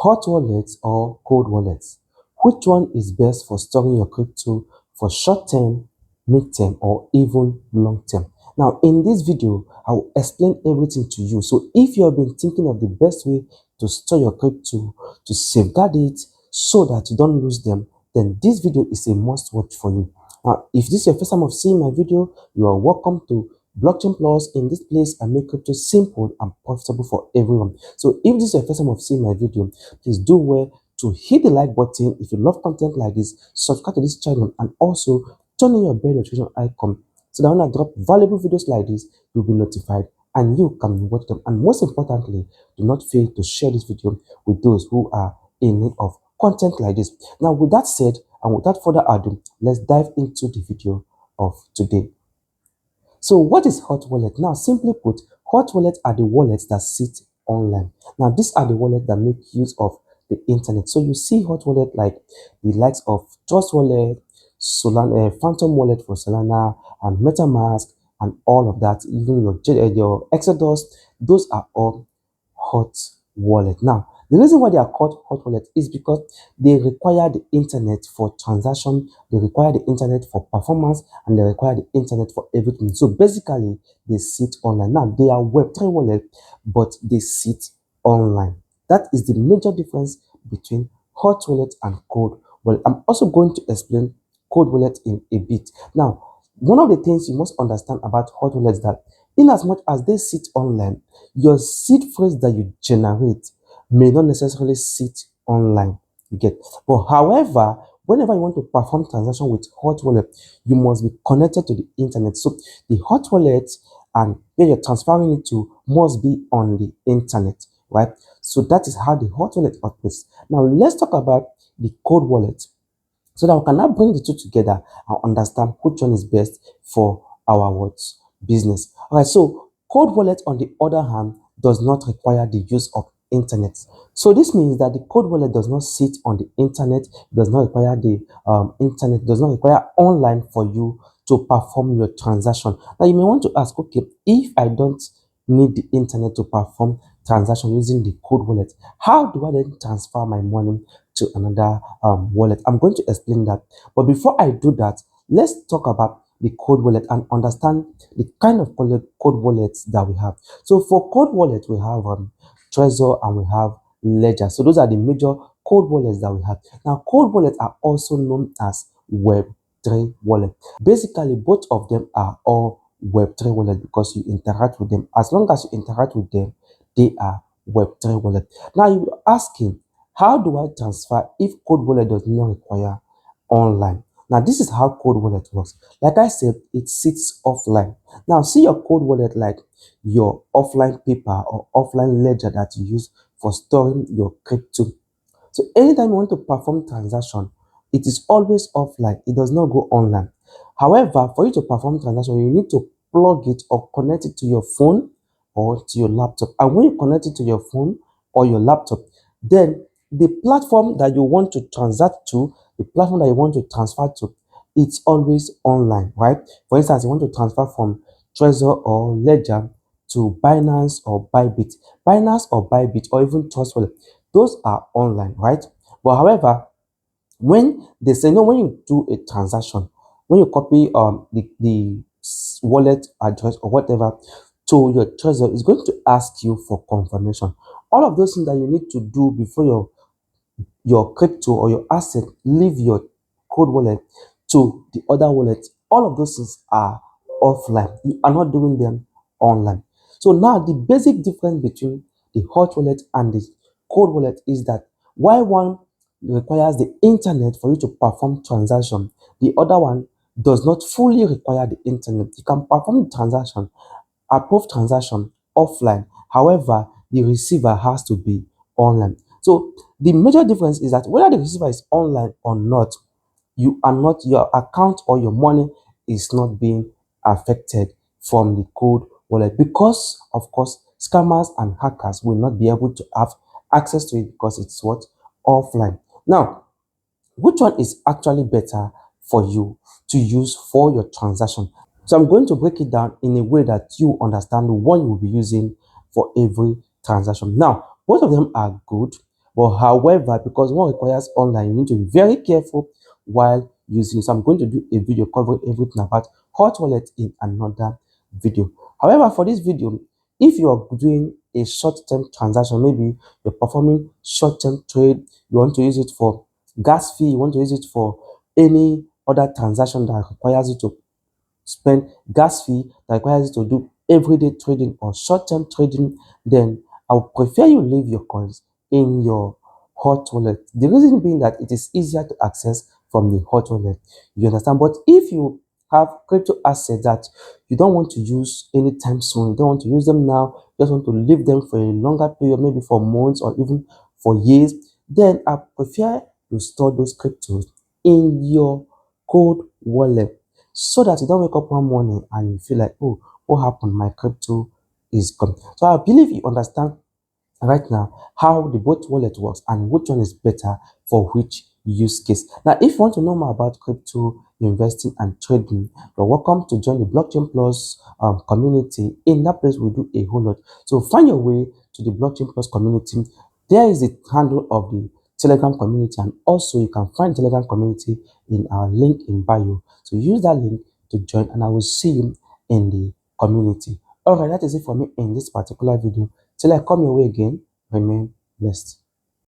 hot wallets or cold wallets? Which one is best for storing your crypto for short term, mid term, or even long term? Now, in this video, I will explain everything to you. So, if you have been thinking of the best way to store your crypto, to safeguard it so that you don't lose them, then this video is a must watch for you. Now, if this is your first time of seeing my video, you are welcome to Blockchainplus. In this place, I make crypto simple and profitable for everyone. So if this is your first time of seeing my video, please do well to hit the like button. If you love content like this, subscribe to this channel and also turn on your bell notification icon so that when I drop valuable videos like this, you'll be notified and you can watch them. And most importantly, do not fail to share this video with those who are in need of content like this. Now, with that said, and without further ado, let's dive into the video of today. So what is hot wallet? Now, simply put, hot wallets are the wallets that sit online. Now, these are the wallets that make use of the internet. So you see hot wallet like the likes of Trust Wallet, Solana, Phantom Wallet for Solana, and MetaMask, and all of that. Even your Exodus, those are all hot wallet. Now, the reason why they are called hot wallet is because they require the internet for transaction, they require the internet for performance, and they require the internet for everything. So basically, they sit online. Now, they are Web3 wallet, but they sit online. That is the major difference between hot wallet and cold wallet. I'm also going to explain cold wallet in a bit. Now, one of the things you must understand about hot wallets is that in as much as they sit online, your seed phrase that you generate may not necessarily sit online. You get, but however, whenever you want to perform transaction with hot wallet, you must be connected to the internet. So the hot wallet and where you're transferring it to must be on the internet, right? So that is how the hot wallet operates. Now let's talk about the cold wallet, so that we can now bring the two together and understand which one is best for our business. All right, so cold wallet, on the other hand, does not require the use of internet. So this means that the cold wallet does not sit on the internet, does not require the internet, does not require online for you to perform your transaction. Now you may want to ask, okay, if I don't need the internet to perform transaction using the cold wallet, how do I then transfer my money to another wallet? I'm going to explain that, but before I do that, let's talk about the cold wallet and understand the kind of cold wallets that we have. So for cold wallet, we have Trezor and we have Ledger. So those are the major cold wallets that we have. Now, cold wallets are also known as Web3 wallet. Basically, both of them are all Web3 wallet because you interact with them. As long as you interact with them, they are Web3 wallet. Now you're asking, how do I transfer if cold wallet does not require online? Now this is how cold wallet works. Like I said, it sits offline. Now see your cold wallet like your offline paper or offline ledger that you use for storing your crypto. So anytime you want to perform transaction, it is always offline. It does not go online. However, for you to perform transaction, you need to plug it or connect it to your phone or to your laptop. And when you connect it to your phone or your laptop, then the platform that you want to transact to, the platform that you want to transfer to, it's always online, right? For instance, you want to transfer from Trezor or Ledger to Binance or Bybit. Binance or Bybit or even Trust Wallet, those are online, right? But however, when they say no, when you do a transaction, when you copy the wallet address or whatever to your Trezor, it's going to ask you for confirmation. All of those things that you need to do before your crypto or your asset leave your cold wallet to the other wallet, all of those things are offline. You are not doing them online. So now the basic difference between the hot wallet and the cold wallet is that while one requires the internet for you to perform transaction, the other one does not fully require the internet. You can perform the transaction, approve transaction offline. However, the receiver has to be online. So the major difference is that whether the receiver is online or not, your account or your money is not being affected from the cold wallet, because of course scammers and hackers will not be able to have access to it because it's what, offline. Now, which one is actually better for you to use for your transaction? So I'm going to break it down in a way that you understand what you will be using for every transaction. Now, both of them are good, But however, because one requires online, you need to be very careful while using. So I'm going to do a video covering everything about hot wallet in another video. However, for this video, if you are doing a short-term transaction, maybe you're performing short-term trade, you want to use it for gas fee, you want to use it for any other transaction that requires you to spend gas fee, that requires you to do everyday trading or short-term trading, then I would prefer you leave your coins in your hot wallet. The reason being that it is easier to access from the hot wallet. You understand? But if you have crypto assets that you don't want to use anytime soon, you don't want to use them now, you just want to leave them for a longer period, maybe for months or even for years, then I prefer you store those cryptos in your cold wallet so that you don't wake up one morning and you feel like, oh, what happened? My crypto is gone. So I believe you understand right now how the both wallet works and which one is better for which use case. Now, if you want to know more about crypto investing and trading, you're welcome to join the Blockchain Plus community. In that place, we do a whole lot. So find your way to the Blockchain Plus community. There is the handle of the Telegram community, and also you can find Telegram community in our link in bio. So use that link to join, and I will see you in the community. Alright, that is it for me in this particular video. Till I come your way again, remain blessed.